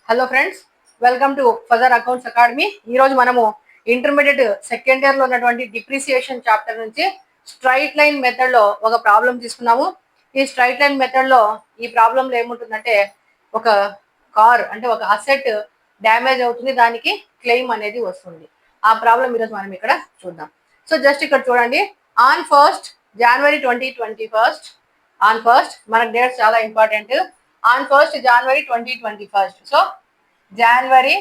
Hello friends, welcome to Fajr accounts academy. ఈరోజు మనము intermediate second year లో ఉన్నటువంటి డిప్రిసియేషన్ చాప్టర్ నుంచి స్ట్రైట్ లైన్ మెథడ్ లో ఒక ప్రాబ్లం తీసుకున్నాము. ఈ స్ట్రైట్ లైన్ మెథడ్ లో ఈ ప్రాబ్లంలో ఏముంటుందంటే ఒక కార్ అంటే ఒక అసెట్ డ్యామేజ్ అవుతుంది, దానికి క్లెయిమ్ అనేది వస్తుంది. ఆ ప్రాబ్లం ఈరోజు మనం ఇక్కడ చూద్దాం. సో జస్ట్ ఇక్కడ చూడండి, on first January 2021 on first మనకు డేట్స్ చాలా important. On first January 2021, so January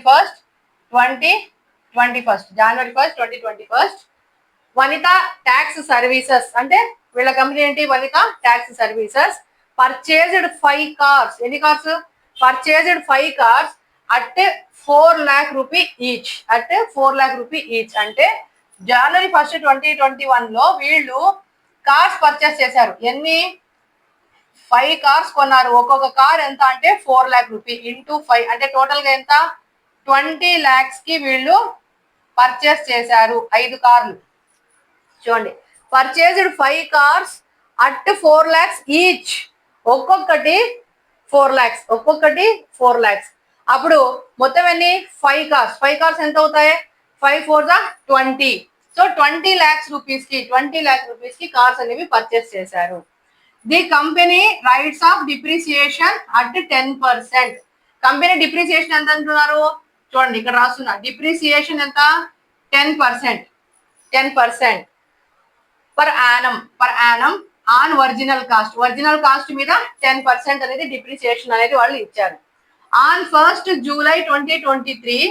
1st 2021, January 1st 2021 Vanitha tax services అంటే వీళ్ళ కంపెనీ ఏంటి, వనిత ట్యాక్స్ సర్వీసెస్ పర్చేజ్డ్ 5 కార్స్. ఎన్ని cars? Purchased 5 cars at 4 lakh rupee each. At 4 lakh rupee each అంటే జనవరి 1st 2021 లో వీళ్ళు cars purchase చేశారు. ఎన్ని? 5 cars కొన్నారు. ఒక్కొక్క కార్ ఎంత అంటే 4 lakh rupee ఇంటూ 5 అంటే టోటల్ గా ఎంత? 20 lakhs కి వీళ్ళు పర్చేస్ చేశారు 5 కార్లు. చూడండి, purchased 5 cars at 4 lakhs each. ఒక్కొక్కటి 4 lakhs, ఒక్కొక్కటి 4 lakhs. అప్పుడు మొత్తం ఎన్ని? 5 కార్స్. 5 కార్స్ ఎంత అవుతాయి? 5 4 20. సో 20 lakhs rupees కి 20 lakhs rupees కి కార్స్ అనేవి పర్చేస్ చేశారు. The company rights of depreciation at 10%. Company depreciation ఎంత అంటున్నారు? చూడండి ఇక్కడ రాస్తున్నా, డిప్రిసియేషన్ ఎంత? 10%. 10% per annum on original cost. Original cost మీద 10% అనేది డిప్రిసియేషన్ అనేది వాళ్ళు ఇచ్చారు. On 1st July 2023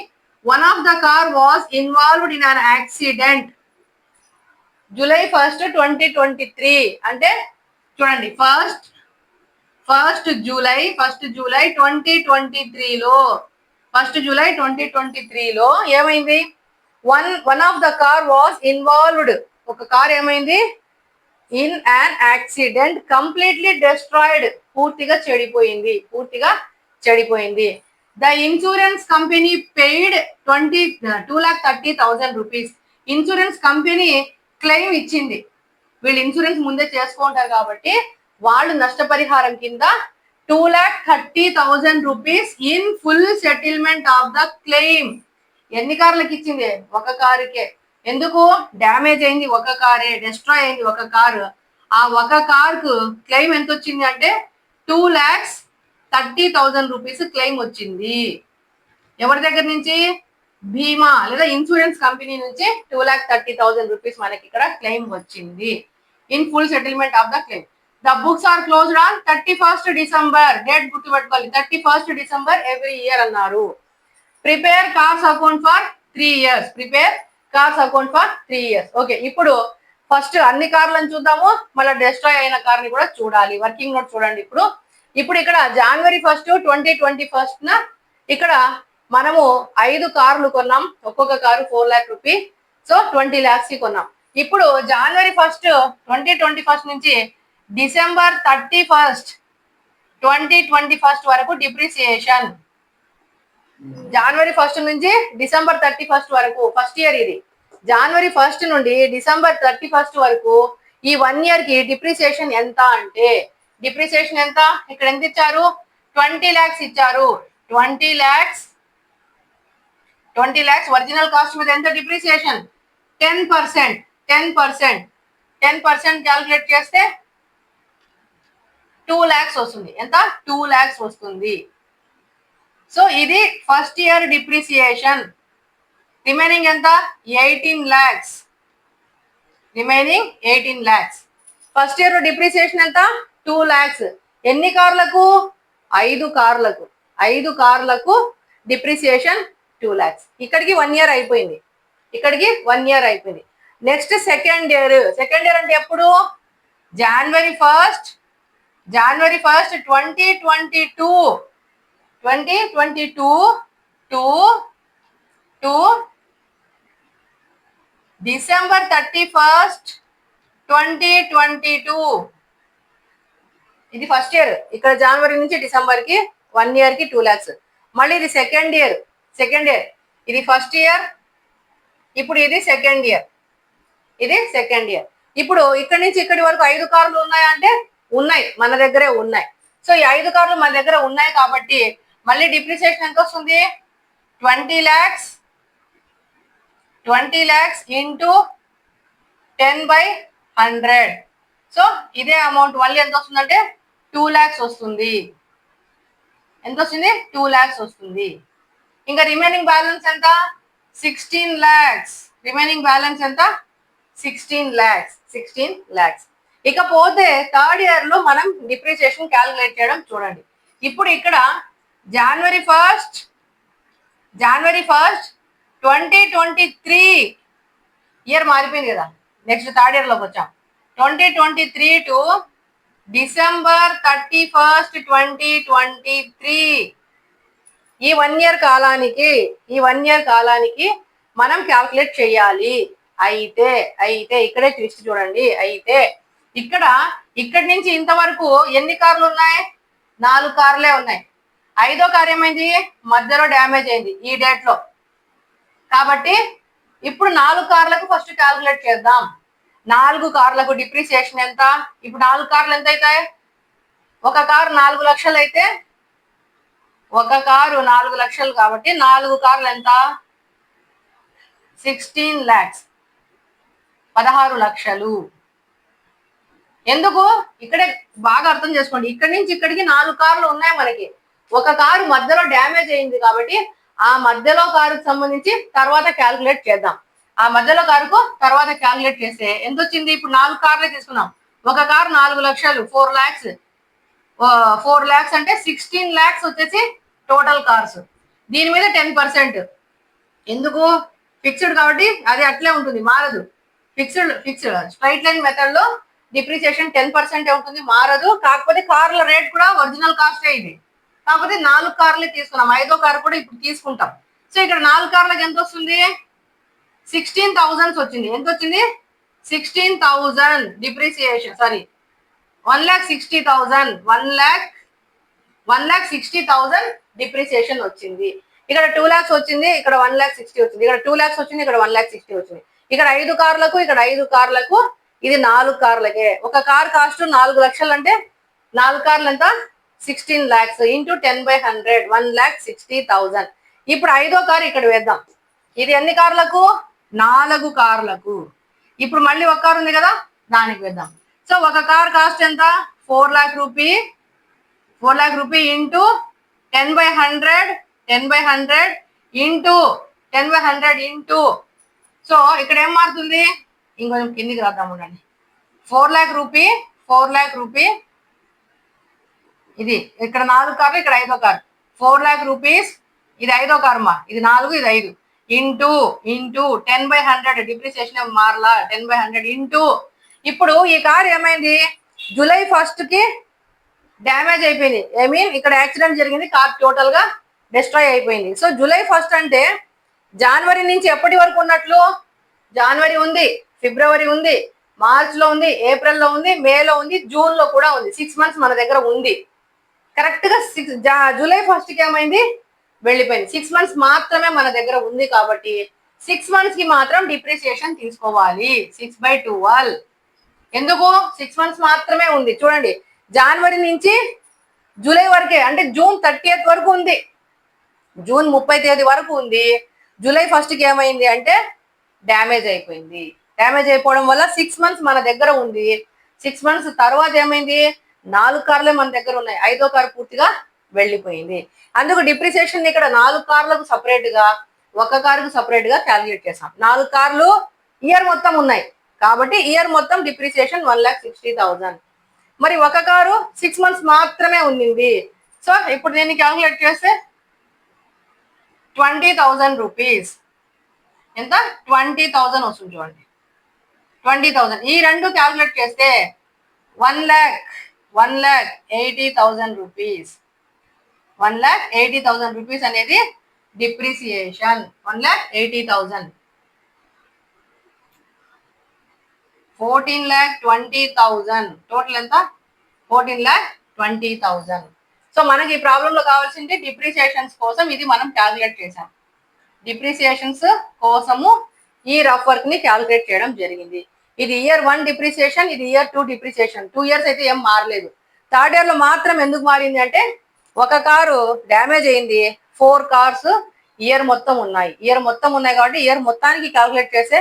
one of the car was involved in an accident. July 1st 2023 అంటే చూడండి, ఫస్ట్ జూలై 2023లో 1st July 2023లో ఏమైంది? One of the car was involved. ఒక car ఏమైంది? In an accident completely destroyed. పూర్తిగా చెడిపోయింది. The insurance company paid 2,30,000 rupees. Insurance company claim ఇచ్చింది. వీళ్ళు insurance ముందే చేసుకుంటారు కాబట్టి వాళ్ళు నష్టపరిహారం కింద 2,30,000 rupees in full settlement of the claim. ఎన్ని కార్లకు ఇచ్చింది? ఒక కారుకే. ఎందుకు? డ్యామేజ్ అయింది ఒక కారే, డెస్ట్రాయ్ అయింది ఒక కారు. ఆ ఒక కారుకు క్లెయిమ్ ఎంత వచ్చింది అంటే 2,30,000 రూపీస్ క్లెయిమ్ వచ్చింది. ఎవరి దగ్గర నుంచి? భీమా లేదా ఇన్సూరెన్స్ కంపెనీ నుంచి 2,30,000 రూపీస్ మనకి ఇక్కడ క్లెయిమ్ వచ్చింది in full settlement of the claim. The books are closed on 31st December. Date గుర్తుపెట్టుకోవాలి, 31st December ఎవ్రీ ఇయర్ అన్నారు. Prepare cars account for 3 years. Prepare cars account for 3 years. Okay, ఇప్పుడు first అన్ని కార్లను చూద్దాము, మళ్ళీ destroy అయిన కార్ని కూడా చూడాలి. వర్కింగ్ నోట్ చూడండి. ఇప్పుడు ఇక్కడ జనవరి 1st 2021 ఇక్కడ మనము 5 కార్లు కొన్నాం. ఒక్కొక్క car 4 lakh rupee, so 20 lakhs కి కొన్నాం. ఇప్పుడు జనవరి 1st 2021 నుంచి డిసెంబర్ 31st 2021 వరకు డిప్రిసియేషన్. జనవరి 1st నుంచి డిసెంబర్ 31st వరకు ఫస్ట్ ఇయర్ ఇది. జనవరి 1st నుండి డిసెంబర్ 31st వరకు ఈ 1 year కి డిప్రిసియేషన్ ఎంత అంటే, డిప్రిసియేషన్ ఎంత? ఇక్కడ ఎంత ఇచ్చారు? 20 lakhs ఇచ్చారు. 20 lakhs ఒరిజినల్ కాస్ట్ మీద ఎంత డిప్రిసియేషన్? 10%. 10% క్యాల్కులేట్ చేస్తే 2 lakhs వస్తుంది. ఎంత? 2 lakhs వస్తుంది. సో ఇది ఫస్ట్ ఇయర్ డిప్రిసియేషన్. రిమైనింగ్ ఎంత? 18 lakhs. Remaining 18 lakhs. First year depreciation ఎంత? 2 lakhs. ఎన్ని కార్లకు? 5 కార్లకు. 5 కార్లకు డిప్రిసియేషన్ 2 lakhs. ఇక్కడికి 1 year అయిపోయింది. Next second year. Second year అంటే ఎప్పుడు? జనవరి 1st 2022 టు డిసెంబర్ 31st 2022. ఇది ఫస్ట్ ఇయర్. ఇక్కడ జనవరి నుంచి డిసెంబర్ కి 1 year కి 2 lakhs. మళ్ళీ ఇది సెకండ్ ఇయర్. ఇది ఫస్ట్ ఇయర్, ఇప్పుడు ఇది సెకండ్ ఇయర్. ఇప్పుడు ఇక్కడి నుంచి ఇక్కడి వరకు 5 కార్లు ఉన్నాయంటే ఉన్నాయి, మన దగ్గరే ఉన్నాయి. సో ఈ 5 కార్లు మన దగ్గర ఉన్నాయి కాబట్టి మళ్ళీ డిప్రిసియేషన్ ఎంత వస్తుంది? 20 lakhs ఇంటూ 10/100. సో ఇదే అమౌంట్ మళ్ళీ ఎంత వస్తుందంటే 2 lakhs వస్తుంది. ఎంత వస్తుంది? 2 lakhs వస్తుంది. ఇంకా రిమైనింగ్ బ్యాలెన్స్ ఎంత? 16 lakhs. రిమైనింగ్ బ్యాలెన్స్ ఎంత? 16 lakhs. ఇకపోతే థర్డ్ ఇయర్ లో మనం డిప్రిసియేషన్ క్యాలిక్యులేట్ చేయడం చూడండి. ఇప్పుడు ఇక్కడ జనవరి ఫస్ట్ 2023 ఇయర్ మారిపోయింది కదా, నెక్స్ట్ థర్డ్ ఇయర్ లోకి వచ్చాం. 2023 టు డిసెంబర్ 31st 2023 ఈ 1 year కాలానికి మనం క్యాల్కులేట్ చేయాలి. అయితే ఇక్కడే ట్విస్ట్ చూడండి. అయితే ఇక్కడి నుంచి ఇంతవరకు ఎన్ని కార్లు ఉన్నాయి? 4 కార్లే ఉన్నాయి. 5వ కార్ ఏమైంది? మధ్యలో డ్యామేజ్ అయింది ఈ డేట్ లో. కాబట్టి ఇప్పుడు 4 కార్లకు ఫస్ట్ క్యాల్కులేట్ చేద్దాం. 4 కార్లకు డిప్రిసియేషన్ ఎంత? ఇప్పుడు 4 కార్లు ఎంత అవుతాయి? ఒక కారు 4 లక్షలు అయితే, ఒక కారు 4 లక్షలు కాబట్టి 4 కార్లు ఎంత? 16 lakhs, 16 లక్షలు. ఎందుకు? ఇక్కడే బాగా అర్థం చేసుకోండి. ఇక్కడి నుంచి ఇక్కడికి 4 కార్లు ఉన్నాయి మనకి. ఒక కారు మధ్యలో డ్యామేజ్ అయింది కాబట్టి ఆ మధ్యలో కారుకు సంబంధించి తర్వాత క్యాల్కులేట్ చేద్దాం. ఆ మధ్యలో కారుకు తర్వాత క్యాల్కులేట్ చేస్తే ఎంత వచ్చింది? ఇప్పుడు 4 కార్లే తీసుకున్నాం. ఒక కారు 4 లక్షలు, 4 lakhs అంటే 16 lakhs వచ్చేసి టోటల్ కార్స్. దీని మీద 10%. ఎందుకు? ఫిక్స్డ్ కాబట్టి అది అట్లే ఉంటుంది, మారదు. ఫిక్స్డ్ స్ట్రైట్ లైన్ మెథడ్ లో డిప్రిసియేషన్ 10% ఉంటుంది, మారదు. కాకపోతే కార్ల రేట్ కూడా ఒరిజినల్ కాస్టే ఇది. కాకపోతే 4 కార్లే తీసుకున్నాం. 5వ కారు కూడా ఇప్పుడు తీసుకుంటాం. సో ఇక్కడ 4 కార్లకు ఎంత వస్తుంది? 16,000 వచ్చింది. ఎంత వచ్చింది? 16,000 డిప్రిసియేషన్. సారీ, 1,60,000 1,60,000 డిప్రిసియేషన్ వచ్చింది. ఇక్కడ 2 lakhs వచ్చింది, ఇక్కడ 1,60,000 వచ్చింది. ఇక్కడ 2 lakhs వచ్చింది, ఇక్కడ 1,60,000 వచ్చింది. ఇక్కడ 5 కార్లకు, ఇక్కడ 5 కార్లకు, ఇది 4 కార్లకే. ఒక కార్ కాస్ట్ 4 లక్షలు అంటే 4 కార్లు ఎంత? 16 lakhs ఇంటూ 10/100 1,60,000. ఇప్పుడు 5వ కారు ఇక్కడ వేద్దాం. ఇది ఎన్ని కార్లకు? 4 కార్లకు. ఇప్పుడు మళ్ళీ ఒక కారు ఉంది కదా, దానికి వేద్దాం. సో ఒక కార్ కాస్ట్ ఎంత? 4 lakh rupee into 10/100 into 10/100 into. So ఇక్కడ ఏం మారుతుంది? ఇంకొంచెం కిందికి రాద్దాం ఉండండి. 4 lakh రూపీ ఇది ఇక్కడ 4 కార్లు, ఇక్కడ 5వ కారు. 4 lakh rupees, ఇది 5వ కారు మా, ఇది 4, ఇది 5 ఇంటూ 10/100 డిప్రిసియేషన్ మారలా. 10/100 ఇంటూ. ఇప్పుడు ఈ కారు ఏమైంది? జూలై 1st కి డ్యామేజ్ అయిపోయింది. ఇక్కడ యాక్సిడెంట్ జరిగింది, కార్ టోటల్ గా డిస్ట్రాయ్ అయిపోయింది. సో జూలై 1st అంటే జనవరి నుంచి ఎప్పటి వరకు ఉన్నట్లు? జనవరి ఉంది, ఫిబ్రవరి ఉంది, మార్చ్ లో ఉంది, ఏప్రిల్ లో ఉంది, మేలో ఉంది, జూన్ లో కూడా ఉంది. 6 months మన దగ్గర ఉంది. కరెక్ట్ గా జూలై 1st కి ఏమైంది? వెళ్ళిపోయింది. 6 months మాత్రమే మన దగ్గర ఉంది కాబట్టి 6 months కి మాత్రం డిప్రిసియేషన్ తీసుకోవాలి. 6/12. ఎందుకు? 6 months మాత్రమే ఉంది. చూడండి, జనవరి నుంచి జూలై వరకే, అంటే జూన్ 30th వరకు ఉంది. జూన్ 30వ తేదీ వరకు ఉంది. జూలై 1st కి ఏమైంది అంటే డ్యామేజ్ అయిపోయింది. డ్యామేజ్ అయిపోవడం వల్ల 6 months మన దగ్గర ఉంది. 6 months తర్వాత ఏమైంది? 4 కార్లే మన దగ్గర ఉన్నాయి. 5వ కారు పూర్తిగా వెళ్ళిపోయింది. అందుకు డిప్రిసియేషన్ ఇక్కడ 4 కార్లకు సపరేట్ గా, ఒక కారుకు సపరేట్ గా క్యాలిక్యులేట్ చేసాం. 4 కార్లు ఇయర్ మొత్తం ఉన్నాయి కాబట్టి ఇయర్ మొత్తం డిప్రిసియేషన్ 1,60,000. మరి ఒక కారు 6 months మాత్రమే ఉంది. సో ఇప్పుడు నేను క్యాలిక్యులేట్ చేస్తే 20,000 రూపీస్. ఎంత? 20,000 వస్తుంది. చూడండి, 20,000. ఈ రెండు క్యాలిక్యులేట్ చేస్తే 1,80,000 రూపీస్. 1,80,000 రూపీస్ అనేది డిప్రిసియేషన్. 1,80,000. 14,20,000. టోటల్ ఎంత? 14,20,000. సో మనకి ఈ ప్రాబ్లం లో కావాల్సింది డిప్రిసియేషన్స్ కోసం ఇది మనం క్యాలిక్యులేట్ చేసాం. డిప్రిసియేషన్స్ కోసము ఈ రఫ్ వర్క్ ని క్యాలిక్యులేట్ చేయడం జరిగింది. ఇది ఇయర్ 1 డిప్రిసియేషన్, ఇది ఇయర్ 2 డిప్రిసియేషన్. 2 years అయితే ఏం మారలేదు. థర్డ్ ఇయర్ లో మాత్రం ఎందుకు మారింది అంటే ఒక కారు డ్యామేజ్ అయింది, 4 కార్స్ ఇయర్ మొత్తం ఉన్నాయి. కాబట్టి ఇయర్ మొత్తానికి క్యాల్కులేట్ చేస్తే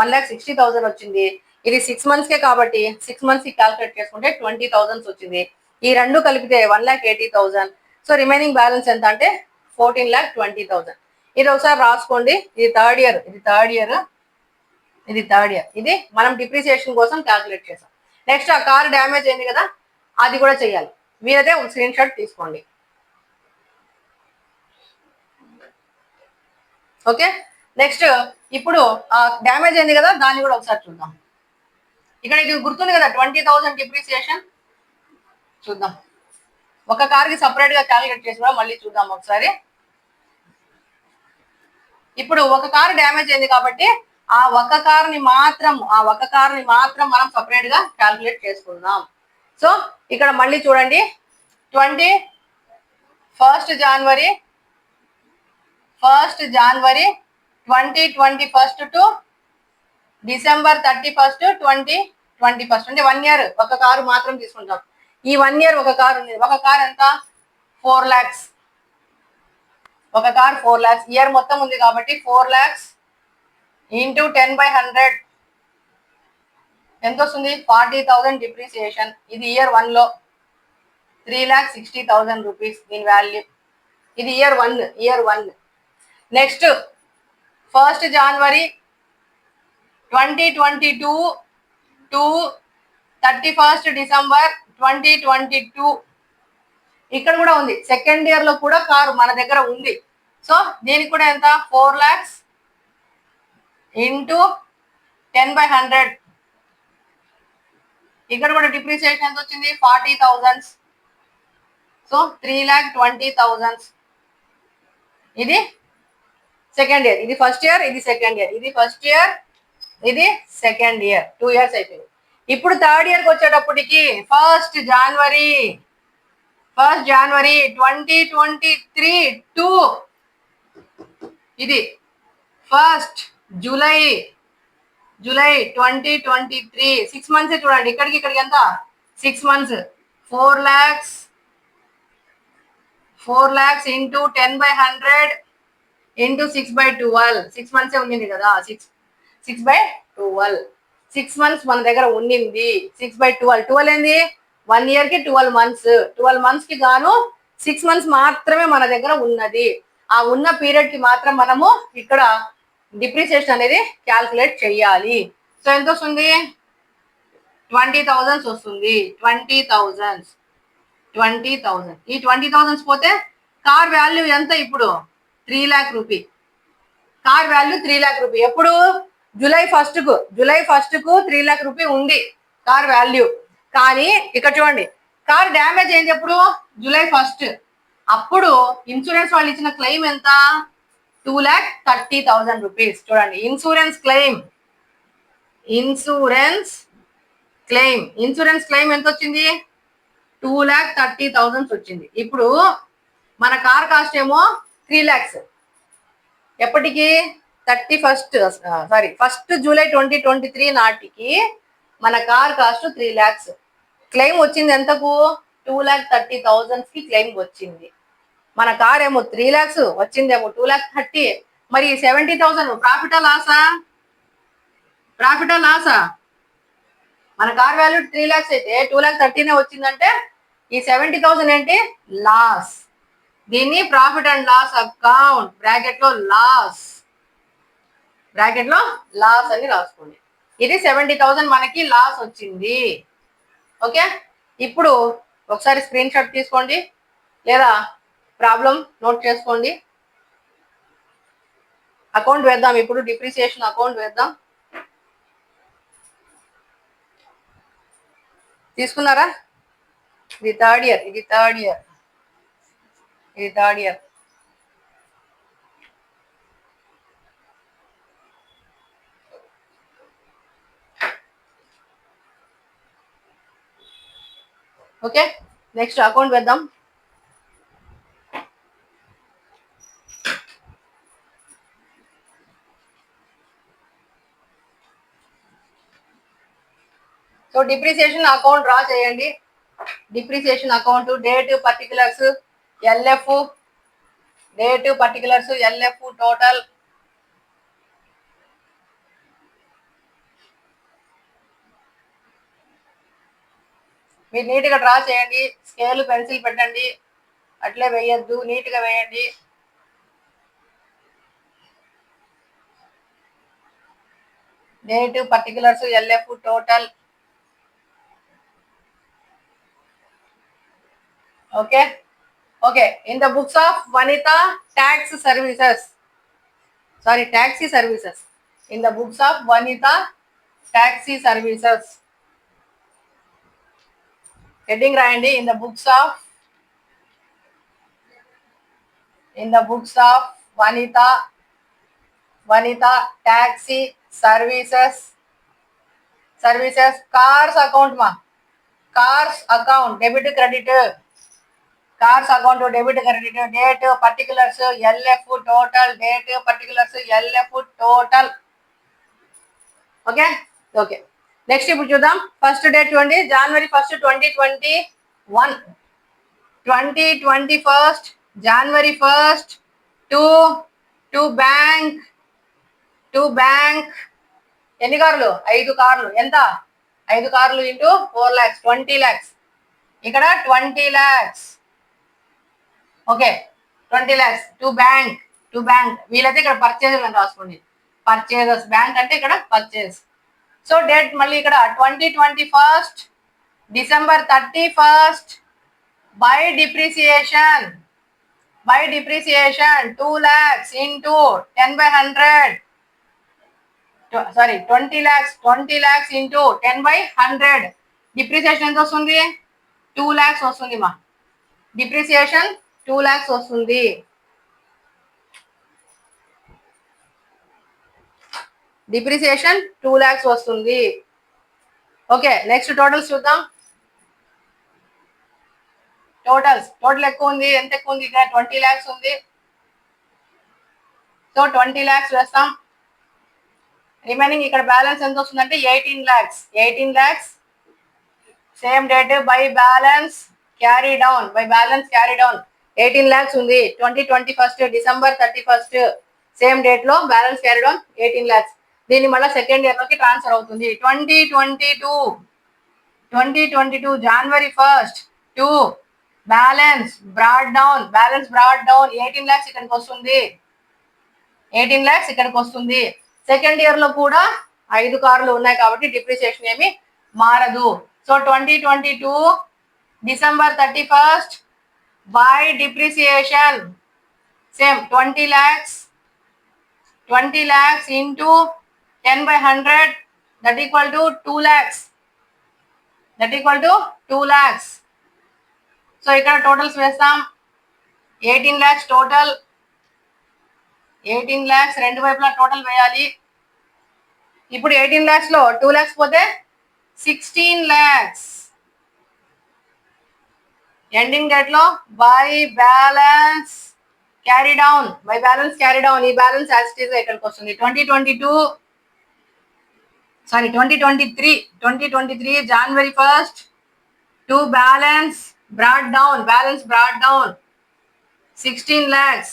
1,60,000 వచ్చింది. ఇది 6 మంత్స్కే కాబట్టి 6 మంత్స్ కి క్యాల్కులేట్ చేసుకుంటే 20,000 వచ్చింది. ఈ రెండు కలిపితే 1,80,000. సో రిమైనింగ్ బ్యాలెన్స్ ఎంత అంటే 14,20,000. ఇది ఒకసారి రాసుకోండి. ఇది థర్డ్ ఇయర్, ఇది మనం డిప్రిసియేషన్ కోసం క్యాల్కులేట్ చేసాం. నెక్స్ట్ ఆ కార్ డ్యామేజ్ అయింది కదా, అది కూడా చేయాలి. మీరైతే ఒక స్క్రీన్ షాట్ తీసుకోండి. ఓకే, నెక్స్ట్ ఇప్పుడు డ్యామేజ్ అయింది కదా, దాన్ని కూడా ఒకసారి చూద్దాం. ఇక్కడ ఇది గుర్తుంది కదా 20,000 డిప్రిసియేషన్. చూద్దాం, ఒక కార్కి సపరేట్ గా క్యాలిక్యులేట్ చేసి కూడా మళ్ళీ చూద్దాం ఒకసారి. ఇప్పుడు ఒక కారు డ్యామేజ్ అయింది కాబట్టి ఆ ఒక కార్ని మాత్రం మనం సపరేట్ గా క్యాలిక్యులేట్ చేసుకుందాం. సో ఇక్కడ మళ్ళీ చూడండి, 1st January 2021 to December 31st 2021, అంటే 1 year ఒక కారు మాత్రం తీసుకుంటాం. ఈ 1 year ఒక కారు ఉంది. ఒక కారు ఎంత? 4 lakhs. ఒక కార్ 4 lakhs. ఇయర్ మొత్తం ఉంది కాబట్టి 4 lakhs ఇంటూ 10/100 ఎంత వస్తుంది? 40,000 డిప్రిసియేషన్. ఇది ఇయర్ 1 లో 3,60,000 రూపీస్ దీని వాల్యూ. ఇది year 1. Next 1st January 2022 to 31st December 2022. ఇక్కడ కూడా ఉంది. సెకండ్ ఇయర్ లో కూడా కారు మన దగ్గర ఉంది. సో దీనికి కూడా ఎంత? 4 lakhs ఇంటూ 10/100. ఇక్కడ కూడా డిప్రిసియేషన్ ఎంత వచ్చింది? 40,000. సో 3,20,000. ఇది సెకండ్ ఇయర్. ఇది ఫస్ట్ ఇయర్, ఇది సెకండ్ ఇయర్. ఇది ఫస్ట్ ఇయర్, ఇది సెకండ్ ఇయర్. 2 years అయిపోయింది. ఇప్పుడు థర్డ్ ఇయర్కి వచ్చేటప్పటికి 1st January 2023 టు ఇది 1st July 2023. 6 months చూడండి. ఇక్కడికి ఎంత? 6 months. 4 lakhs into 10/100 into 6/12. 6 months ఉండింది కదా, 6/12. 6 months మన దగ్గర ఉండింది. 6/12. 12 ఏంది? 1 year కి 12 months. 12 months కి గాను 6 months మాత్రమే మన దగ్గర ఉన్నది. ఆ ఉన్న పీరియడ్ కి మాత్రం మనము ఇక్కడ డిప్రిసియేషన్ అనేది క్యాల్కులేట్ చేయాలి. సో ఎంత వస్తుంది? 20,000 వస్తుంది. 20,000. ఈ 20,000 పోతే కార్ వాల్యూ ఎంత? ఇప్పుడు 3 lakh rupee. Car value 3 lakh rupee. ఎప్పుడు? July 1st కు 3 lakh రూపీ ఉంది కార్ వాల్యూ. కానీ ఇక్కడ చూడండి, కార్ డ్యామేజ్ అయింది ఎప్పుడు? July 1st. అప్పుడు ఇన్సూరెన్స్ వాళ్ళు ఇచ్చిన క్లెయిమ్ ఎంత? 2,30,000 రూపీస్. చూడండి, ఇన్సూరెన్స్ క్లెయిమ్ ఎంత వచ్చింది? 2,30,000 వచ్చింది. ఇప్పుడు మన కార్ కాస్ట్ ఏమో 3 lakhs. ఎప్పటికి? 1st July 2023 నాటికి మన కార్ కాస్ట్ 3 lakhs. క్లెయిమ్ వచ్చింది ఎంతకు? 2,30,000 కి క్లెయిమ్ వచ్చింది. మన కార్ ఏమో 3 lakhs, వచ్చిందేమో 2,30,000. మరి 70,000 ప్రాఫిటా లాసా? మన కార్ వాల్యూ 3 lakhs అయితే 2,30,000 వచ్చిందంటే ఈ 70,000 ఏంటి? లాస్. దీన్ని profit and loss account bracket లో లాస్ అని రాసుకోండి. ఇది 70,000 మనకి లాస్ వచ్చింది. ఓకే, ఇప్పుడు ఒకసారి స్క్రీన్ షాట్ తీసుకోండి లేదా ప్రాబ్లం నోట్ చేసుకోండి. అకౌంట్ వేద్దాం. ఇప్పుడు డిప్రిసియేషన్ అకౌంట్ వేద్దాం. తీసుకున్నారా? ఇది third year. Okay, next account వేద్దాం. సో డిప్రిసియేషన్ అకౌంట్ డ్రా చేయండి. Depreciation account date, particulars LF, date, particulars, LF, total. మీరు నీట్గా డ్రా చేయండి, స్కేల్ పెన్సిల్ పెట్టండి, అట్లే వేయద్దు, నీట్గా వేయండి. Date, particulars, LF, total. Okay okay. In the books of Vanitha tax services, sorry taxi services, in the books of Vanitha taxi services heading రాయండి. In the books of Vanitha taxi services. Cars account మా, cars account debit credit, cars account debit credit, date, particulars, LF, total, date, particulars, LF, total. Okay okay. Next ఇప్పుడు చూద్దాం. First date చూడండి, January 1st, 2021. 2021 January 1st to bank ఎన్ని కార్లు? 5 కార్లు. ఎంత? 5 కార్లు into 4 lakhs, 20 lakhs. ఇక్కడ 20 lakhs. Okay, 20 lakhs to bank. వీలైతే ఇక్కడ పర్చేజెస్ అని రాసుకోండి. పర్చేజెస్, బ్యాంక్ అంటే ఇక్కడ పర్చేజ్. సో డేట్ మళ్ళీ ఇక్కడ 2021 December 31st. By depreciation 2 lakhs into 10/100. Sorry 20 lakhs into 10/100. Depreciation ఎంత వస్తుంది? 2 lakhs వస్తుంది మా. డిప్రిసియేషన్ 2 lakhs వస్తుంది. డిప్రిసియేషన్ 2 lakhs వస్తుంది. ఓకే, నెక్స్ట్ టోటల్స్ చూద్దాం. టోటల్ ఎక్కువ ఉంది. ఎంత ఎక్కువ ఉంది? ఇక్కడ 20 lakhs ఉంది. సో 20 lakhs వేస్తాం. రిమైనింగ్ ఇక్కడ బ్యాలెన్స్ ఎంత వస్తుందంటే 18 lakhs. Same date by balance carry down. 18 lakhs ఉంది. 2021 December 31st సేమ్ డేట్ లో బ్యాలెన్స్ క్యారీ డౌన్ 18 lakhs. దీన్ని మళ్ళీ సెకండ్ ఇయర్ లోకి ట్రాన్స్ఫర్ అవుతుంది. 2022 January 1st to balance broad down 18 lakhs ఇక్కడికి వస్తుంది. 18 lakhs ఇక్కడికి వస్తుంది. సెకండ్ ఇయర్ లో కూడా 5 కార్లు ఉన్నాయి కాబట్టి డిప్రిసియేషన్ ఏమి మారదు. So 2022 December 31st by depreciation same 20 lakhs into 10/100 that equal to 2 lakhs. So ఇక్కడ టోటల్స్ వేస్తాం. 18 lakhs టోటల్, 18 lakhs రెండు వైపులా టోటల్ వేయాలి. ఇప్పుడు 18 lakhs లో 2 lakhs పోతే 16 lakhs. ఎండింగ్ డేట్ లో బై బ్యాలెన్స్ క్యారీ డౌన్. ఈ బ్యాలెన్స్ యాజ్ ఇట్ ఈస్ ఇక్కడికి వస్తుంది. 2023 January 1st to balance broad down 16 lakhs.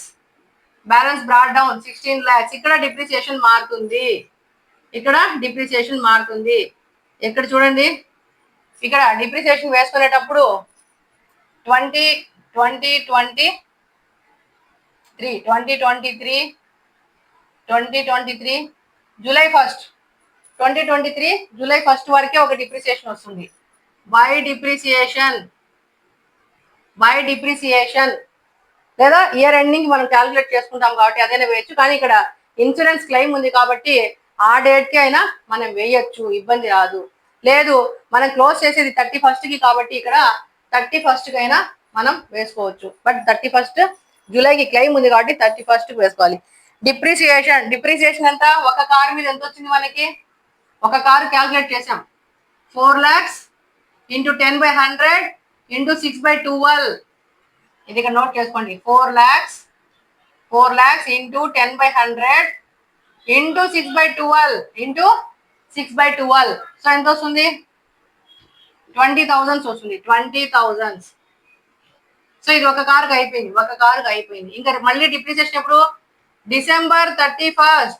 ఇక్కడ డిప్రిసియేషన్ మారుతుంది. ఇక్కడ చూడండి, ఇక్కడ డిప్రిసియేషన్ వేసుకునేటప్పుడు 2023 July 1st 2023 July 1st వరకే ఒక డిప్రిసియేషన్ వస్తుంది. బై డిప్రిసియేషన్ లేదా ఇయర్ ఎండింగ్ మనం క్యాల్కులేట్ చేసుకుంటాం కాబట్టి అదైనా వేయచ్చు. కానీ ఇక్కడ ఇన్సూరెన్స్ క్లెయిమ్ ఉంది కాబట్టి ఆ డేట్కి అయినా మనం వేయచ్చు, ఇబ్బంది రాదు. లేదు మనం క్లోజ్ చేసేది 31st కి కాబట్టి ఇక్కడ 31st కి అయినా మనం వేసుకోవచ్చు. బట్ 31st జూలైకి క్లెయిమ్ ఉంది కాబట్టి 31st కి వేసుకోవాలి. డిప్రిసియేషన్ ఎంత? ఒక కారు మీద ఎంత వచ్చింది మనకి? ఒక కారు క్యాల్కులేట్ చేసాం. 4 lakhs into 10/100 into 6/12. ఇది ఇక్కడ నోట్ చేసుకోండి. 4 lakhs into 10/100 into 6/12. సో ఎంత వస్తుంది? 20,000 వస్తుంది. 20,000 సో ఇది ఒక కారుకి అయిపోయింది, ఒక కారుకి అయిపోయింది. ఇంకా మళ్ళీ డిప్రిసియేషన్ ఎప్పుడు? డిసెంబర్ 31.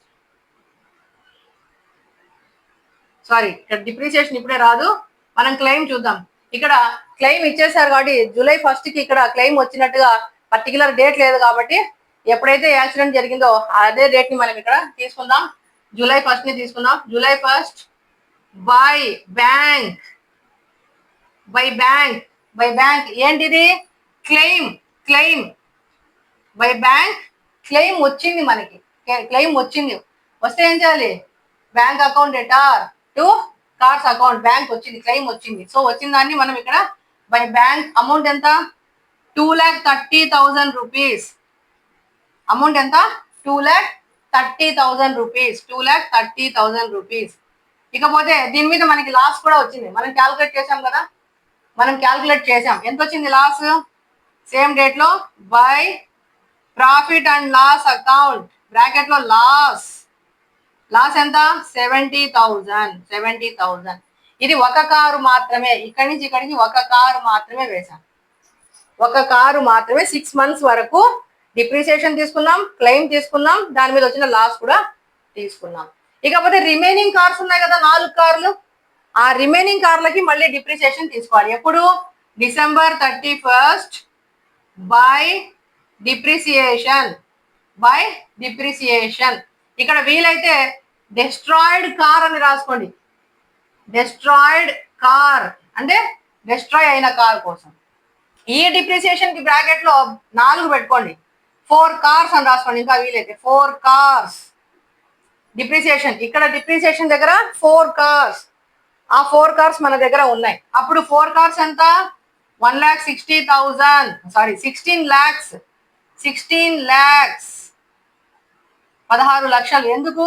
సారీ, ఇక్కడ డిప్రిసియేషన్ ఇప్పుడే రాదు, మనం క్లెయిమ్ చూద్దాం. ఇక్కడ క్లెయిమ్ ఇచ్చేసారు కాబట్టి జూలై 1 కి ఇక్కడ క్లెయిమ్ వచ్చినట్టుగా పర్టికులర్ డేట్ లేదు కాబట్టి ఎప్పుడైతే యాక్సిడెంట్ జరిగిందో అదే డేట్ ని మనం ఇక్కడ తీసుకుందాం. జూలై 1 ని తీసుకుందాం. July 1 by bank, by bank, by bank ఏంటిది? Claim, claim by bank. Claim వచ్చింది మనకి, క్లెయిమ్ వచ్చింది. వస్తే ఏం చేయాలి? Bank account debtor to cars account. Bank వచ్చింది, క్లెయిమ్ వచ్చింది. సో వచ్చిన దాన్ని మనం ఇక్కడ బై బ్యాంక్. అమౌంట్ ఎంత? 2,30,000 రూపీస్. అమౌంట్ ఎంత? 2,30,000 రూపీస్. 2,30,000 రూపీస్. ఇకపోతే దీని మీద మనకి లాస్ కూడా వచ్చింది. మనం క్యాల్కులేట్ చేసాం కదా, మనం క్యాల్కులేట్ చేసాం. ఎంత వచ్చింది లాస్? సేమ్ డేట్ లో by profit and loss account bracket లో లాస్. లాస్ ఎంత? 70,000. 70,000. ఇది ఒక కారు మాత్రమే. ఇక్కడి నుంచి ఇక్కడి నుంచి ఒక కారు మాత్రమే వేసాం, ఒక కారు మాత్రమే. 6 months వరకు డిప్రిసియేషన్ తీసుకున్నాం, క్లెయిమ్ తీసుకున్నాం, దాని మీద వచ్చిన లాస్ కూడా తీసుకున్నాం. ఇకపోతే రిమైనింగ్ కార్స్ ఉన్నాయి కదా, 4 కార్లు. ఆ రిమైనింగ్ కార్లకి మళ్ళీ డిప్రిసియేషన్ తీసుకోవాలి. ఎప్పుడు? December 31 by depreciation, by depreciation. ఇక్కడ వీలైతే డెస్ట్రాయిడ్ కార్ అని రాసుకోండి. డెస్ట్రాయిడ్ కార్ అంటే డెస్ట్రాయ్ అయిన కార్ కోసం. ఈ డిప్రిసియేషన్ కి బ్రాకెట్ లో 4 పెట్టుకోండి. 4 కార్స్ అని రాసుకోండి. ఇంకా వీలైతే 4 కార్స్ డిప్రిసియేషన్. ఇక్కడ డిప్రిసియేషన్ దగ్గర 4 కార్స్. ఆ 4 కార్స్ మన దగ్గర ఉన్నాయి. అప్పుడు 4 కార్స్ ఎంత? 1,60,000. Sorry, 16 lakhs. 16 lakhs, 16 లక్షలు. ఎందుకు?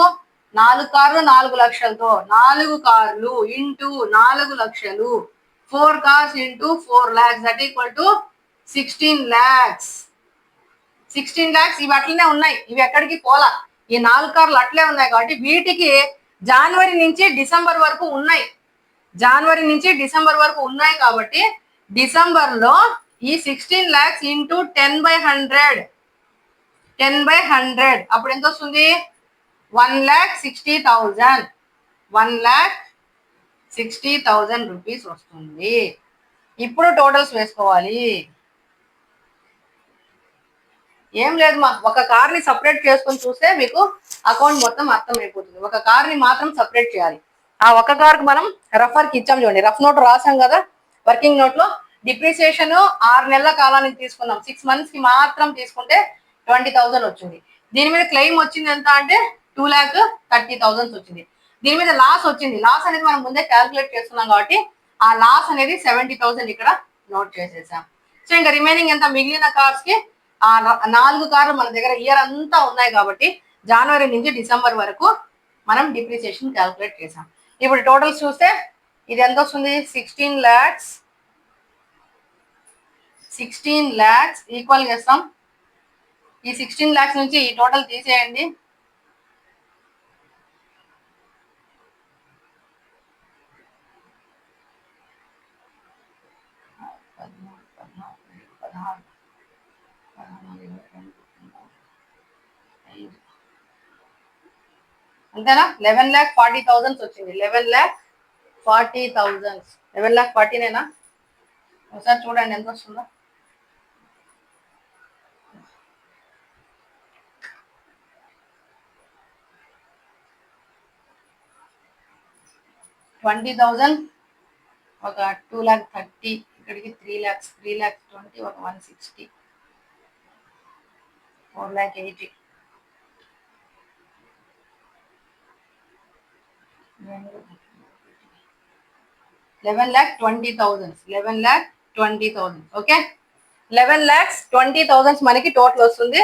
4 కార్లు 4 లక్షలతో. 4 కార్లు ఇంటూ 4 లక్షలు. 4 cars into 4 lakhs that equal to 16 lakhs. 16 lakhs. ఇవి అట్లనే ఉన్నాయి, ఇవి ఎక్కడికి పోలా. ఈ 4 కార్లు అట్లే ఉన్నాయి కాబట్టి వీటికి జనవరి నుంచి డిసెంబర్ వరకు ఉన్నాయి. జనవరి నుంచి డిసెంబర్ వరకు ఉన్నాయి కాబట్టి డిసెంబర్ లో ఈ 16 lakhs ఇంటూ 10/100. 10/100 అప్పుడు ఎంత వస్తుంది? 1,60,000. 1,60,000 రూపీస్ వస్తుంది. ఇప్పుడు టోటల్స్ వేసుకోవాలి. ఏం లేదు మా, ఒక కార్ని సపరేట్ చేసుకొని చూస్తే మీకు అకౌంట్ మొత్తం అర్థమైపోతుంది. ఒక కార్ని మాత్రం సపరేట్ చేయాలి. ఆ ఒక కార్కి మనం రఫర్కి ఇచ్చాం చూడండి, రఫ్ నోట్ రాసాం కదా వర్కింగ్ నోట్ లో. డిప్రిసియేషన్ 6 నెలల కాలానికి తీసుకున్నాం. 6 months కి మాత్రం తీసుకుంటే 20,000 వచ్చింది. దీని మీద క్లెయిమ్ వచ్చింది ఎంత అంటే 2,30,000 వచ్చింది. దీని మీద లాస్ వచ్చింది. లాస్ అనేది మనం ముందే క్యాల్కులేట్ చేస్తున్నాం కాబట్టి ఆ లాస్ అనేది 70,000 ఇక్కడ నోట్ చేసేసాం. సో ఇంకా రిమైనింగ్ ఎంత? మిగిలిన కార్స్ కి ఆ 4 కార్లు మన దగ్గర ఇయర్ అంతా ఉన్నాయి కాబట్టి జనవరి నుంచి డిసెంబర్ వరకు మనం డిప్రిసియేషన్ క్యాల్కులేట్ చేసాం. ఇప్పుడు టోటల్స్ చూస్తే ఇది ఎంత వస్తుంది? 16 lakhs. 16 lakhs ఈక్వల్ చేస్తాం. ఈ 16 lakhs నుంచి ఈ టోటల్ తీసేయండి. అంతేనా? 11,40,000 వచ్చింది. 11,40,000. 11,40,000నేనా? ఒకసారి చూడండి ఎంత వస్తుందో. 20,000, ఒక 2,30,000, ఇక్కడికి 3 lakhs, 3,20,000, ఒక 160, 4,80,000. 11,20,000. 11,20,000. ఓకే, 11,20,000 మనకి టోటల్ వస్తుంది.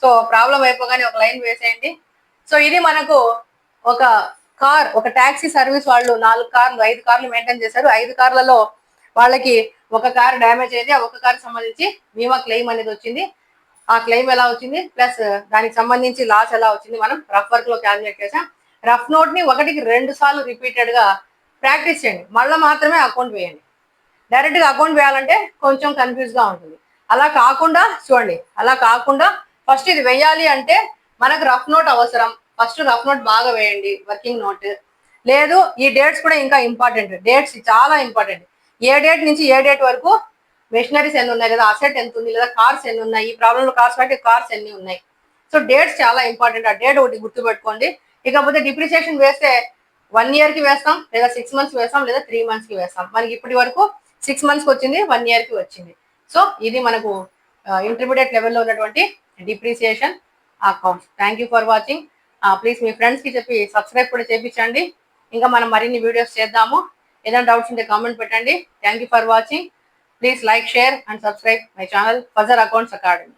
సో ప్రాబ్లం అయిపోగానే ఒక లైన్ వేసేయండి. సో ఇది మనకు ఒక కార్, ఒక టాక్సీ సర్వీస్ వాళ్ళు 4 కార్లు 5 కార్లు మెయింటైన్ చేశారు. 5 కార్లలో వాళ్ళకి ఒక కార్ డ్యామేజ్ అయింది. ఆ ఒక కార్ సంబంధించి బీమా క్లెయిమ్ అనేది వచ్చింది. ఆ క్లెయిమ్ ఎలా వచ్చింది ప్లస్ దానికి సంబంధించి లాస్ ఎలా వచ్చింది మనం రఫ్ వర్క్ లో క్యాల్కులేట్ చేసాం. రఫ్ నోట్ ని 1కి 2 సార్లు రిపీటెడ్ గా ప్రాక్టీస్ చేయండి. మళ్ళీ మాత్రమే అకౌంట్ వేయండి. డైరెక్ట్ గా అకౌంట్ వేయాలంటే కొంచెం కన్ఫ్యూజ్ గా ఉంటుంది. అలా కాకుండా చూడండి, అలా కాకుండా ఫస్ట్ ఇది వేయాలి అంటే మనకు రఫ్ నోట్ అవసరం. ఫస్ట్ రఫ్ నోట్ బాగా వేయండి, వర్కింగ్ నోట్. లేదు ఈ డేట్స్ కూడా ఇంకా ఇంపార్టెంట్, డేట్స్ చాలా ఇంపార్టెంట్. ఏ డేట్ నుంచి ఏ డేట్ వరకు మెషినరీస్ ఎన్ని ఉన్నాయి, లేదా అసెట్ ఎంత ఉంది, లేదా కార్స్ ఎన్ని ఉన్నాయి, ఈ ప్రాబ్లంలో కార్స్ అంటే కార్స్ ఎన్ని ఉన్నాయి. సో డేట్స్ చాలా ఇంపార్టెంట్. ఆ డేట్ ఒకటి గుర్తుపెట్టుకోండి. ఇకపోతే డిప్రిసియేషన్ వేస్తే 1 year కి వేస్తాం, లేదా 6 months వేస్తాం, లేదా 3 months కి వేస్తాం. మనకి ఇప్పటి వరకు 6 months కి వచ్చింది, 1 year కి వచ్చింది. సో ఇది మనకు ఇంటర్మీడియట్ లెవెల్లో ఉన్నటువంటి depreciation accounts. Thank you for watching. Please me friends కి చెప్పి సబ్స్క్రైబ్ కూడా చేయించండి. ఇంకా మనం మరిన్ని వీడియోస్ చేద్దాము. ఏదైనా డౌట్స్ ఉంటే కామెంట్ పెట్టండి. Thank you for watching. Please like, share and subscribe my channel Fajr accounts academy.